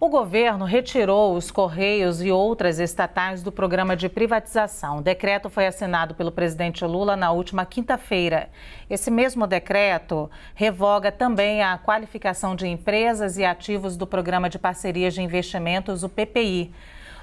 O governo retirou os Correios e outras estatais do programa de privatização. O decreto foi assinado pelo presidente Lula na última quinta-feira. Esse mesmo decreto revoga também a qualificação de empresas e ativos do Programa de Parcerias de Investimentos, o PPI.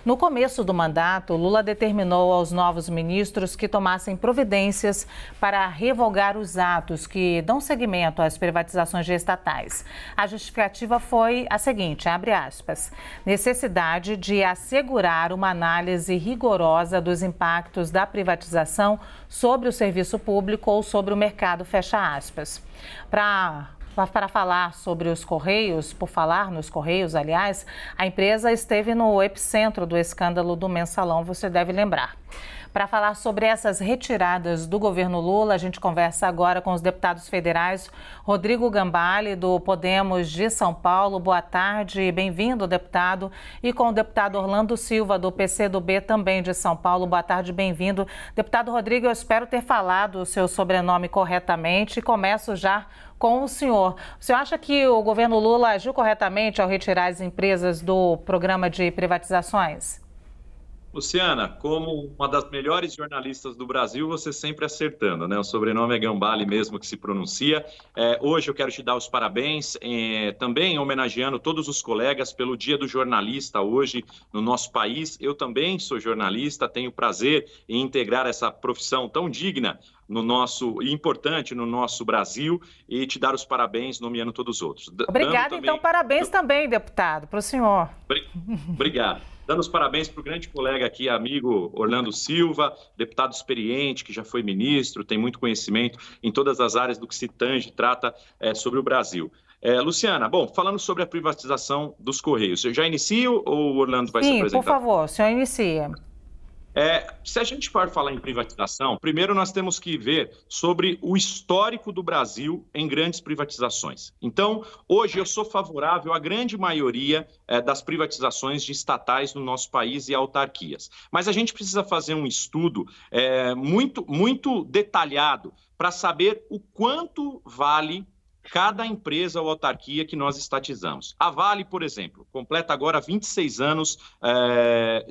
No começo do mandato, Lula determinou aos novos ministros que tomassem providências para revogar os atos que dão seguimento às privatizações de estatais. A justificativa foi a seguinte, abre aspas, necessidade de assegurar uma análise rigorosa dos impactos da privatização sobre o serviço público ou sobre o mercado, fecha aspas. Para falar sobre os Correios, por falar nos Correios, aliás, a empresa esteve no epicentro do escândalo do Mensalão, você deve lembrar. Para falar sobre essas retiradas do governo Lula, a gente conversa agora com os deputados federais Rodrigo Gambale, do Podemos de São Paulo. Boa tarde, bem-vindo, deputado. E com o deputado Orlando Silva, do PCdoB, também de São Paulo. Boa tarde, bem-vindo. Deputado Rodrigo, eu espero ter falado o seu sobrenome corretamente e começo já com o senhor. O senhor acha que o governo Lula agiu corretamente ao retirar as empresas do programa de privatizações? Luciana, como uma das melhores jornalistas do Brasil, você sempre acertando, né? O sobrenome é Gambale mesmo que se pronuncia. Hoje eu quero te dar os parabéns, também homenageando todos os colegas pelo Dia do Jornalista hoje no nosso país. Eu também sou jornalista, tenho prazer em integrar essa profissão tão digna no nosso e importante no nosso Brasil e te dar os parabéns nomeando todos os outros. Obrigada, então parabéns também, deputado, para o senhor. Obrigado. Dando os parabéns para o grande colega aqui, amigo Orlando Silva, deputado experiente, que já foi ministro, tem muito conhecimento em todas as áreas do que se tange, trata sobre o Brasil. Luciana, bom, falando sobre a privatização dos Correios, eu já inicio ou o Orlando vai se apresentar? Sim, por favor, o senhor inicia. Se a gente for falar em privatização, primeiro nós temos que ver sobre o histórico do Brasil em grandes privatizações. Então, hoje eu sou favorável à grande maioria das privatizações de estatais no nosso país e autarquias. Mas a gente precisa fazer um estudo muito detalhado para saber o quanto vale cada empresa ou autarquia que nós estatizamos. A Vale, por exemplo, completa agora 26 anos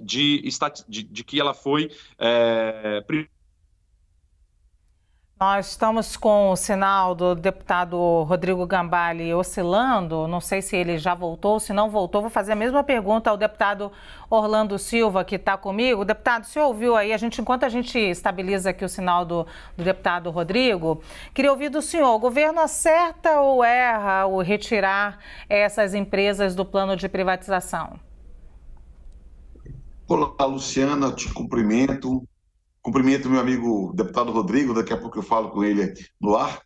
de que ela foi... Nós estamos com o sinal do deputado Rodrigo Gambale oscilando, não sei se ele já voltou, se não voltou, vou fazer a mesma pergunta ao deputado Orlando Silva, que está comigo. Deputado, o senhor ouviu aí, enquanto a gente estabiliza aqui o sinal do deputado Rodrigo, queria ouvir do senhor, o governo acerta ou erra ao retirar essas empresas do plano de privatização? Olá, Luciana, te cumprimento. Cumprimento meu amigo deputado Rodrigo, daqui a pouco eu falo com ele no ar.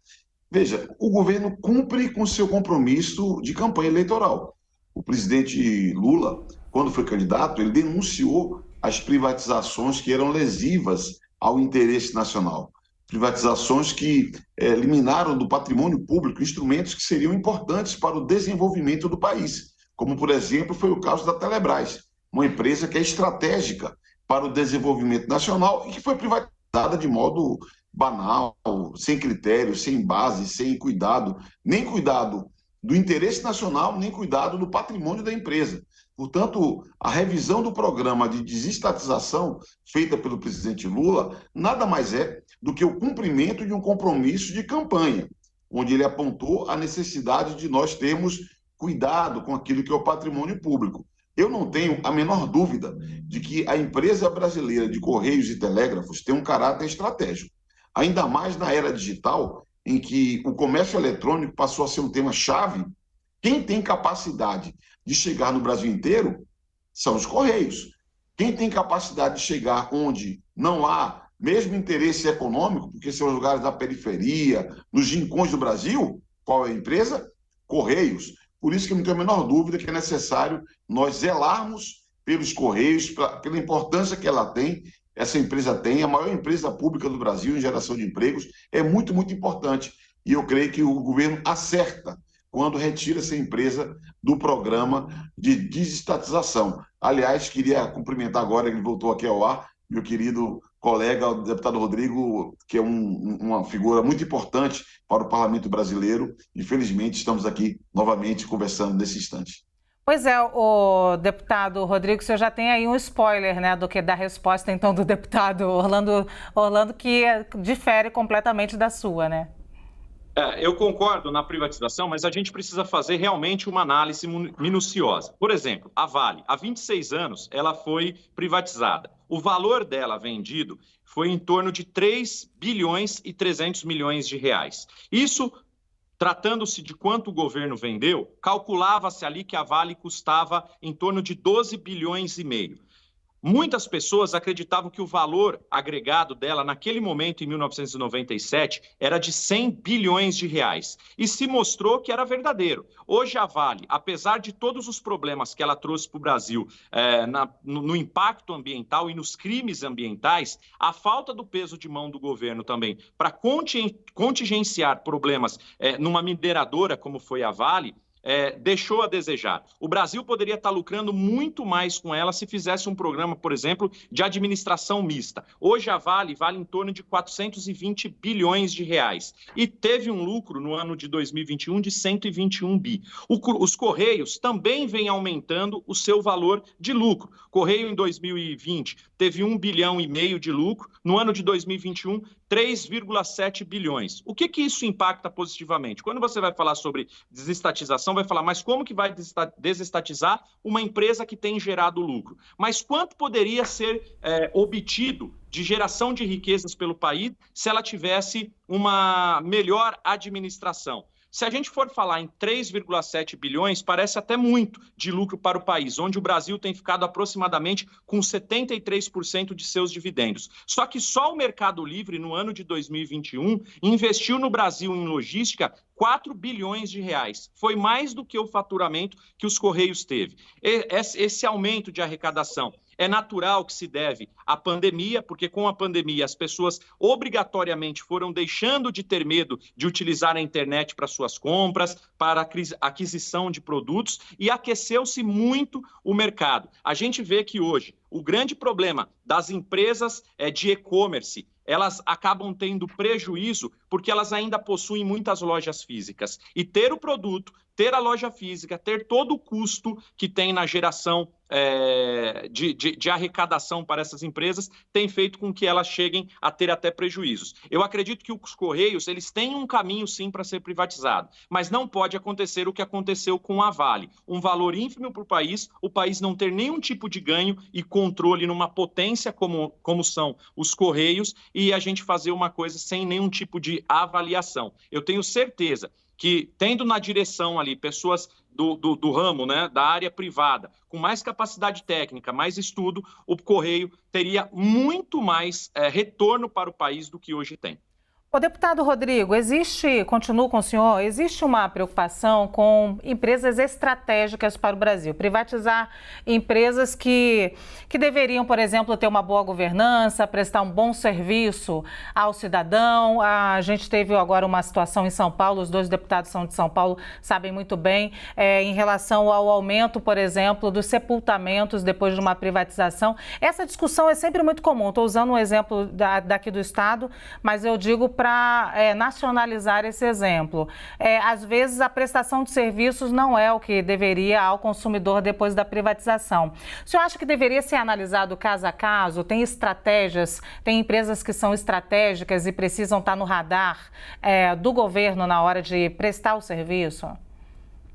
Veja, o governo cumpre com seu compromisso de campanha eleitoral. O presidente Lula, quando foi candidato, ele denunciou as privatizações que eram lesivas ao interesse nacional. Privatizações que eliminaram do patrimônio público instrumentos que seriam importantes para o desenvolvimento do país, como, por exemplo, foi o caso da Telebrás, uma empresa que é estratégica para o desenvolvimento nacional e que foi privatizada de modo banal, sem critério, sem base, sem cuidado, nem cuidado do interesse nacional, nem cuidado do patrimônio da empresa. Portanto, a revisão do programa de desestatização feita pelo presidente Lula nada mais é do que o cumprimento de um compromisso de campanha, onde ele apontou a necessidade de nós termos cuidado com aquilo que é o patrimônio público. Eu não tenho a menor dúvida de que a empresa brasileira de Correios e Telégrafos tem um caráter estratégico. Ainda mais na era digital, em que o comércio eletrônico passou a ser um tema-chave, quem tem capacidade de chegar no Brasil inteiro são os Correios. Quem tem capacidade de chegar onde não há mesmo interesse econômico, porque são os lugares da periferia, nos rincões do Brasil, qual é a empresa? Correios. Por isso que eu não tenho a menor dúvida que é necessário nós zelarmos pelos Correios, pela importância que ela tem, essa empresa tem, a maior empresa pública do Brasil em geração de empregos, é muito, muito importante. E eu creio que o governo acerta quando retira essa empresa do programa de desestatização. Aliás, queria cumprimentar agora, ele voltou aqui ao ar, meu querido colega, o deputado Rodrigo, que é uma figura muito importante para o parlamento brasileiro. Infelizmente, estamos aqui novamente conversando nesse instante. Pois é, o deputado Rodrigo, o senhor já tem aí um spoiler, né, da resposta, então, do deputado Orlando, que difere completamente da sua, né? Eu concordo na privatização, mas a gente precisa fazer realmente uma análise minuciosa. Por exemplo, a Vale, há 26 anos, ela foi privatizada. O valor dela vendido foi em torno de 3 bilhões e 300 milhões de reais. Isso, tratando-se de quanto o governo vendeu, calculava-se ali que a Vale custava em torno de 12 bilhões e meio. Muitas pessoas acreditavam que o valor agregado dela naquele momento, em 1997, era de 100 bilhões de reais. E se mostrou que era verdadeiro. Hoje a Vale, apesar de todos os problemas que ela trouxe para o Brasil no impacto ambiental e nos crimes ambientais, a falta do peso de mão do governo também para contingenciar problemas numa mineradora como foi a Vale, deixou a desejar. O Brasil poderia estar lucrando muito mais com ela se fizesse um programa, por exemplo, de administração mista. Hoje a Vale em torno de 420 bilhões de reais e teve um lucro no ano de 2021 de 121 bi. Os Correios também vêm aumentando o seu valor de lucro. Correio em 2020 teve 1,5 bilhão de lucro, no ano de 2021 3,7 bilhões. O que isso impacta positivamente? Quando você vai falar sobre desestatização, vai falar, mas como que vai desestatizar uma empresa que tem gerado lucro? Mas quanto poderia ser obtido de geração de riquezas pelo país se ela tivesse uma melhor administração? Se a gente for falar em 3,7 bilhões, parece até muito de lucro para o país, onde o Brasil tem ficado aproximadamente com 73% de seus dividendos. Só que só o Mercado Livre, no ano de 2021, investiu no Brasil em logística 4 bilhões de reais. Foi mais do que o faturamento que os Correios teve. Esse aumento de arrecadação é natural que se deve à pandemia, porque com a pandemia as pessoas obrigatoriamente foram deixando de ter medo de utilizar a internet para suas compras, para a aquisição de produtos e aqueceu-se muito o mercado. A gente vê que hoje o grande problema das empresas de e-commerce, elas acabam tendo prejuízo porque elas ainda possuem muitas lojas físicas. E ter o produto, ter a loja física, ter todo o custo que tem na geração de arrecadação para essas empresas tem feito com que elas cheguem a ter até prejuízos. Eu acredito que os Correios eles têm um caminho sim para ser privatizado, mas não pode acontecer o que aconteceu com a Vale. Um valor ínfimo para o país não ter nenhum tipo de ganho e controle numa potência como são os Correios e a gente fazer uma coisa sem nenhum tipo de avaliação. Eu tenho certeza que, tendo na direção ali pessoas do ramo, né, da área privada, com mais capacidade técnica, mais estudo, o Correio teria muito mais retorno para o país do que hoje tem. O deputado Rodrigo, continuo com o senhor, existe uma preocupação com empresas estratégicas para o Brasil, privatizar empresas que deveriam, por exemplo, ter uma boa governança, prestar um bom serviço ao cidadão. A gente teve agora uma situação em São Paulo, os dois deputados são de São Paulo, sabem muito bem, em relação ao aumento, por exemplo, dos sepultamentos depois de uma privatização. Essa discussão é sempre muito comum, estou usando um exemplo daqui do estado, mas eu digo para nacionalizar esse exemplo. Às vezes a prestação de serviços não é o que deveria ao consumidor depois da privatização. O senhor acha que deveria ser analisado caso a caso? Tem estratégias, tem empresas que são estratégicas e precisam estar no radar do governo na hora de prestar o serviço?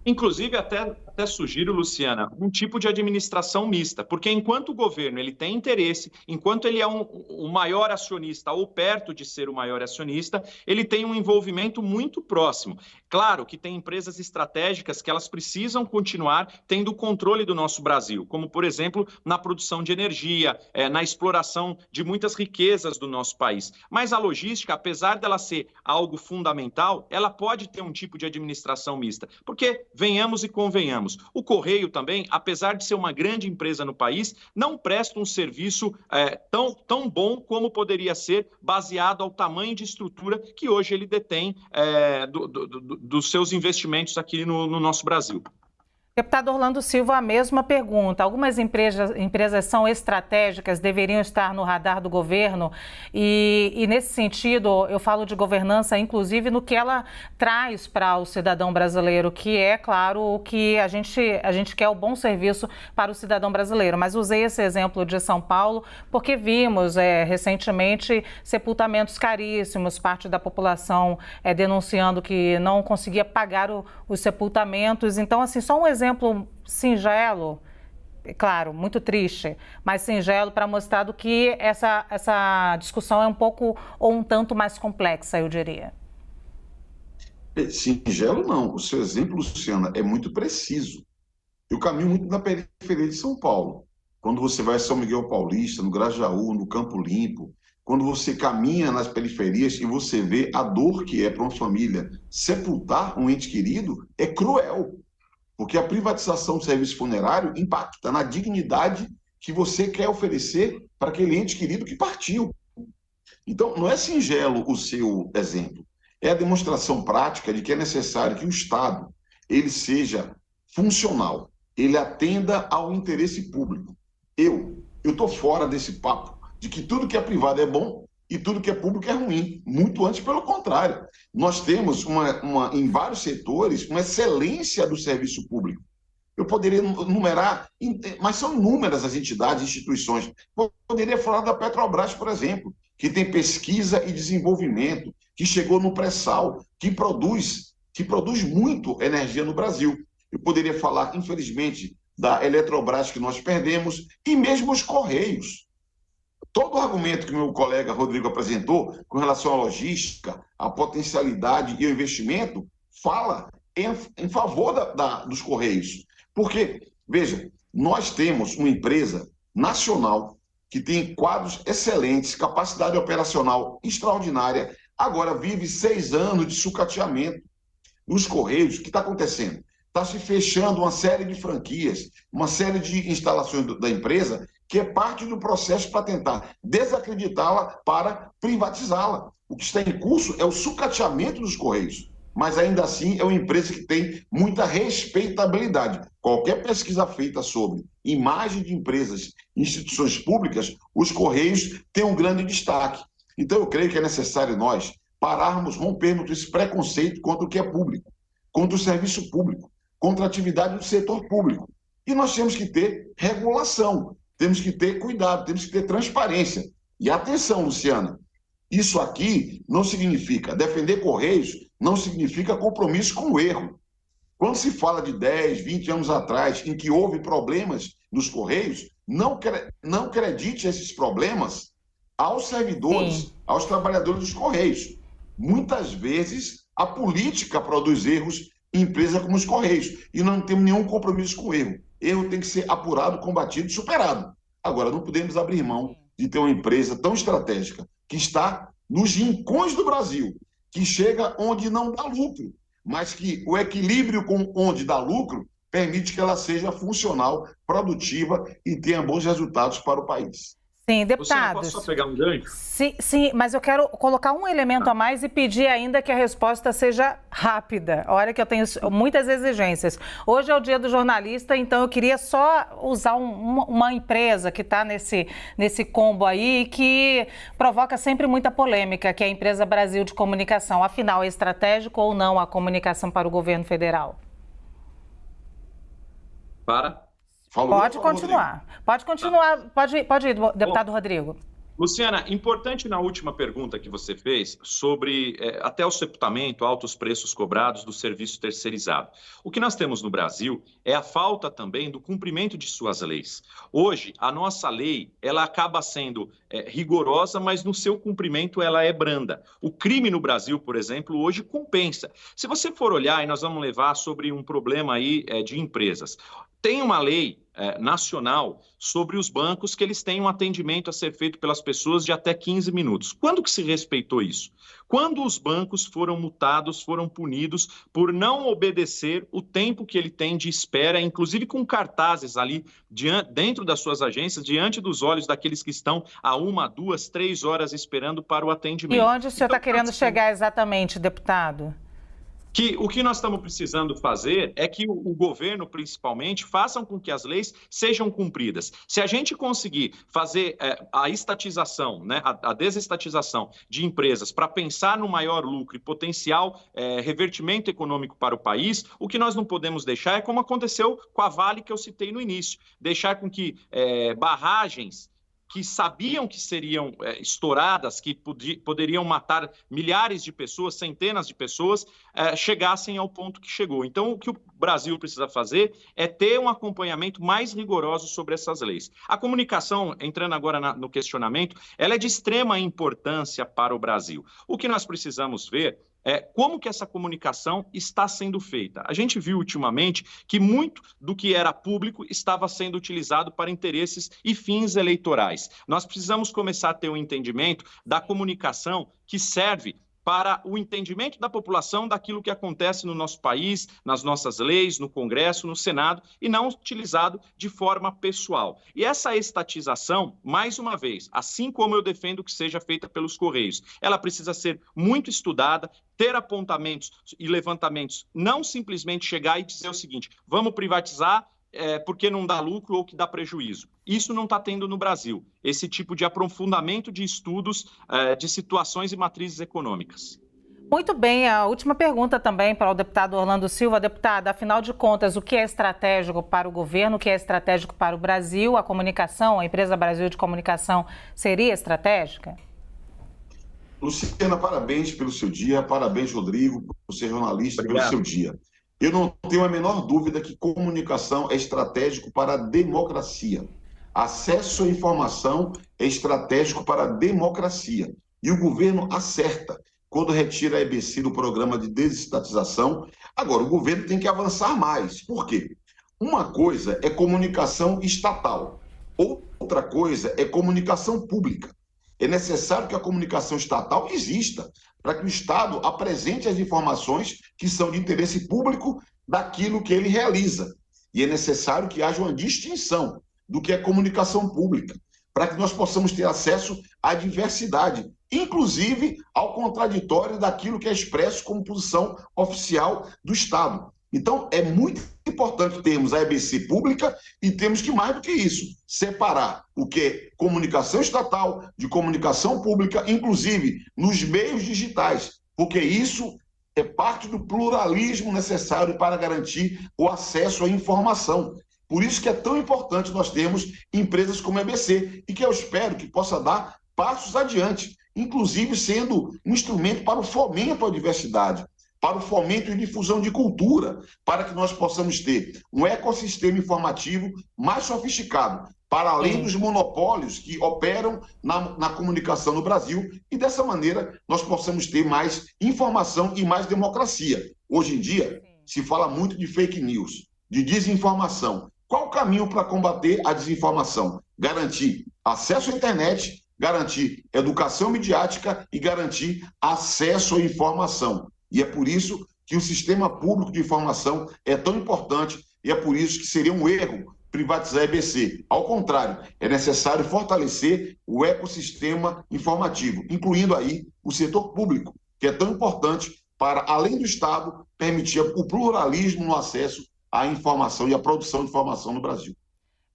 Inclusive, até sugiro, Luciana, um tipo de administração mista, porque enquanto o governo ele tem interesse, enquanto ele é o maior acionista ou perto de ser o maior acionista, ele tem um envolvimento muito próximo. Claro que tem empresas estratégicas que elas precisam continuar tendo o controle do nosso Brasil, como, por exemplo, na produção de energia, na exploração de muitas riquezas do nosso país. Mas a logística, apesar dela ser algo fundamental, ela pode ter um tipo de administração mista, porque venhamos e convenhamos. O Correio também, apesar de ser uma grande empresa no país, não presta um serviço tão bom como poderia ser, baseado ao tamanho de estrutura que hoje ele detém dos seus investimentos aqui no nosso Brasil. Deputado Orlando Silva, a mesma pergunta. Algumas empresas são estratégicas, deveriam estar no radar do governo e nesse sentido, eu falo de governança, inclusive no que ela traz para o cidadão brasileiro, que é, claro, o que a gente quer, o bom serviço para o cidadão brasileiro. Mas usei esse exemplo de São Paulo porque vimos recentemente sepultamentos caríssimos, parte da população denunciando que não conseguia pagar os sepultamentos. Então, assim, só um exemplo singelo, claro, muito triste, mas singelo para mostrar do que essa discussão é um pouco ou um tanto mais complexa, eu diria. Singelo não, o seu exemplo, Luciana, é muito preciso. Eu caminho muito na periferia de São Paulo. Quando você vai a São Miguel Paulista, no Grajaú, no Campo Limpo, quando você caminha nas periferias e você vê a dor que é para uma família sepultar um ente querido, é cruel. Porque a privatização do serviço funerário impacta na dignidade que você quer oferecer para aquele ente querido que partiu. Então, não é singelo o seu exemplo. É a demonstração prática de que é necessário que o Estado ele seja funcional, ele atenda ao interesse público. Eu estou fora desse papo de que tudo que é privado é bom e tudo que é público é ruim. Muito antes, pelo contrário. Nós temos, em vários setores, uma excelência do serviço público. Eu poderia numerar, mas são inúmeras as entidades, instituições. Eu poderia falar da Petrobras, por exemplo, que tem pesquisa e desenvolvimento, que chegou no pré-sal, que produz muito energia no Brasil. Eu poderia falar, infelizmente, da Eletrobras que nós perdemos, e mesmo os Correios. Todo o argumento que o meu colega Rodrigo apresentou com relação à logística, à potencialidade e ao investimento, fala em favor dos Correios. Porque, veja, nós temos uma empresa nacional que tem quadros excelentes, capacidade operacional extraordinária, agora vive 6 anos de sucateamento. Nos Correios, o que está acontecendo? Está se fechando uma série de franquias, uma série de instalações da empresa, que é parte do processo para tentar desacreditá-la para privatizá-la. O que está em curso é o sucateamento dos Correios, mas ainda assim é uma empresa que tem muita respeitabilidade. Qualquer pesquisa feita sobre imagem de empresas e instituições públicas, os Correios têm um grande destaque. Então eu creio que é necessário nós pararmos, rompermos esse preconceito contra o que é público, contra o serviço público, contra a atividade do setor público. E nós temos que ter regulação, temos que ter cuidado, temos que ter transparência. E atenção, Luciana, isso aqui não significa, defender Correios não significa compromisso com o erro. Quando se fala de 10, 20 anos atrás, em que houve problemas nos Correios, não acredite esses problemas aos servidores, sim, aos trabalhadores dos Correios. Muitas vezes, a política produz erros em empresas como os Correios, e não temos nenhum compromisso com o erro. Erro tem que ser apurado, combatido e superado. Agora, não podemos abrir mão de ter uma empresa tão estratégica, que está nos rincões do Brasil, que chega onde não dá lucro, mas que o equilíbrio com onde dá lucro permite que ela seja funcional, produtiva e tenha bons resultados para o país. Sim, deputados. Posso só pegar um gancho? Sim, mas eu quero colocar um elemento a mais e pedir ainda que a resposta seja rápida. Olha que eu tenho muitas exigências. Hoje é o dia do jornalista, então eu queria só usar uma empresa que está nesse combo aí e que provoca sempre muita polêmica, que é a empresa Brasil de Comunicação. Afinal, é estratégico ou não a comunicação para o governo federal? Pode continuar. Pode continuar. Pode ir, deputado Rodrigo. Luciana, importante na última pergunta que você fez sobre até o sepultamento, altos preços cobrados do serviço terceirizado. O que nós temos no Brasil é a falta também do cumprimento de suas leis. Hoje, a nossa lei, ela acaba sendo rigorosa, mas no seu cumprimento ela é branda. O crime no Brasil, por exemplo, hoje compensa. Se você for olhar, e nós vamos levar sobre um problema aí de empresas, tem uma lei nacional sobre os bancos que eles têm um atendimento a ser feito pelas pessoas de até 15 minutos. Quando que se respeitou isso? Quando os bancos foram multados, foram punidos por não obedecer o tempo que ele tem de espera, inclusive com cartazes ali dentro das suas agências, diante dos olhos daqueles que estão há 1, 2, 3 horas esperando para o atendimento. E onde o senhor está querendo chegar exatamente, deputado? Que o que nós estamos precisando fazer é que o governo, principalmente, façam com que as leis sejam cumpridas. Se a gente conseguir fazer a estatização, né, a desestatização de empresas para pensar no maior lucro e potencial revertimento econômico para o país, o que nós não podemos deixar é como aconteceu com a Vale que eu citei no início, deixar com que barragens que sabiam que seriam estouradas, que poderiam matar milhares de pessoas, centenas de pessoas, chegassem ao ponto que chegou. Então, o que o Brasil precisa fazer é ter um acompanhamento mais rigoroso sobre essas leis. A comunicação, entrando agora no questionamento, ela é de extrema importância para o Brasil. O que nós precisamos ver como que essa comunicação está sendo feita. A gente viu ultimamente que muito do que era público estava sendo utilizado para interesses e fins eleitorais. Nós precisamos começar a ter um entendimento da comunicação que serve para o entendimento da população daquilo que acontece no nosso país, nas nossas leis, no Congresso, no Senado, e não utilizado de forma pessoal. E essa estatização, mais uma vez, assim como eu defendo que seja feita pelos Correios, ela precisa ser muito estudada, ter apontamentos e levantamentos, não simplesmente chegar e dizer o seguinte, vamos privatizar porque não dá lucro ou que dá prejuízo. Isso não está tendo no Brasil, esse tipo de aprofundamento de estudos de situações e matrizes econômicas. Muito bem, a última pergunta também para o deputado Orlando Silva. Deputado, afinal de contas, o que é estratégico para o governo, o que é estratégico para o Brasil? A comunicação, a empresa Brasil de Comunicação seria estratégica? Luciana, parabéns pelo seu dia, parabéns, Rodrigo, por ser jornalista. Obrigado. Pelo seu dia. Eu não tenho a menor dúvida que comunicação é estratégico para a democracia. Acesso à informação é estratégico para a democracia. E o governo acerta quando retira a EBC do programa de desestatização. Agora, o governo tem que avançar mais. Por quê? Uma coisa é comunicação estatal, outra coisa é comunicação pública. É necessário que a comunicação estatal exista, para que o Estado apresente as informações que são de interesse público daquilo que ele realiza. E é necessário que haja uma distinção do que é comunicação pública, para que nós possamos ter acesso à diversidade, inclusive ao contraditório daquilo que é expresso como posição oficial do Estado. Então, é muito importante termos a EBC pública e temos que, mais do que isso, separar o que é comunicação estatal de comunicação pública, inclusive nos meios digitais, porque isso é parte do pluralismo necessário para garantir o acesso à informação. Por isso que é tão importante nós termos empresas como a EBC e que eu espero que possa dar passos adiante, inclusive sendo um instrumento para o fomento à diversidade, para o fomento e difusão de cultura, para que nós possamos ter um ecossistema informativo mais sofisticado, para além dos monopólios que operam na comunicação no Brasil, e dessa maneira nós possamos ter mais informação e mais democracia. Hoje em dia, se fala muito de fake news, de desinformação. Qual o caminho para combater a desinformação? Garantir acesso à internet, garantir educação midiática e garantir acesso à informação. E é por isso que o sistema público de informação é tão importante e é por isso que seria um erro privatizar a EBC. Ao contrário, é necessário fortalecer o ecossistema informativo, incluindo aí o setor público, que é tão importante para, além do Estado, permitir o pluralismo no acesso à informação e à produção de informação no Brasil.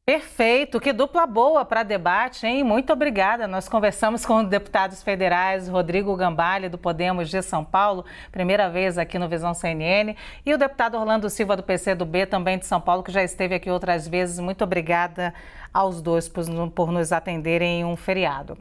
Perfeito, que dupla boa para debate, hein? Muito obrigada. Nós conversamos com os deputados federais Rodrigo Gambale, do Podemos de São Paulo, primeira vez aqui no Visão CNN, e o deputado Orlando Silva, do PCdoB, também de São Paulo, que já esteve aqui outras vezes. Muito obrigada aos dois por nos atenderem em um feriado.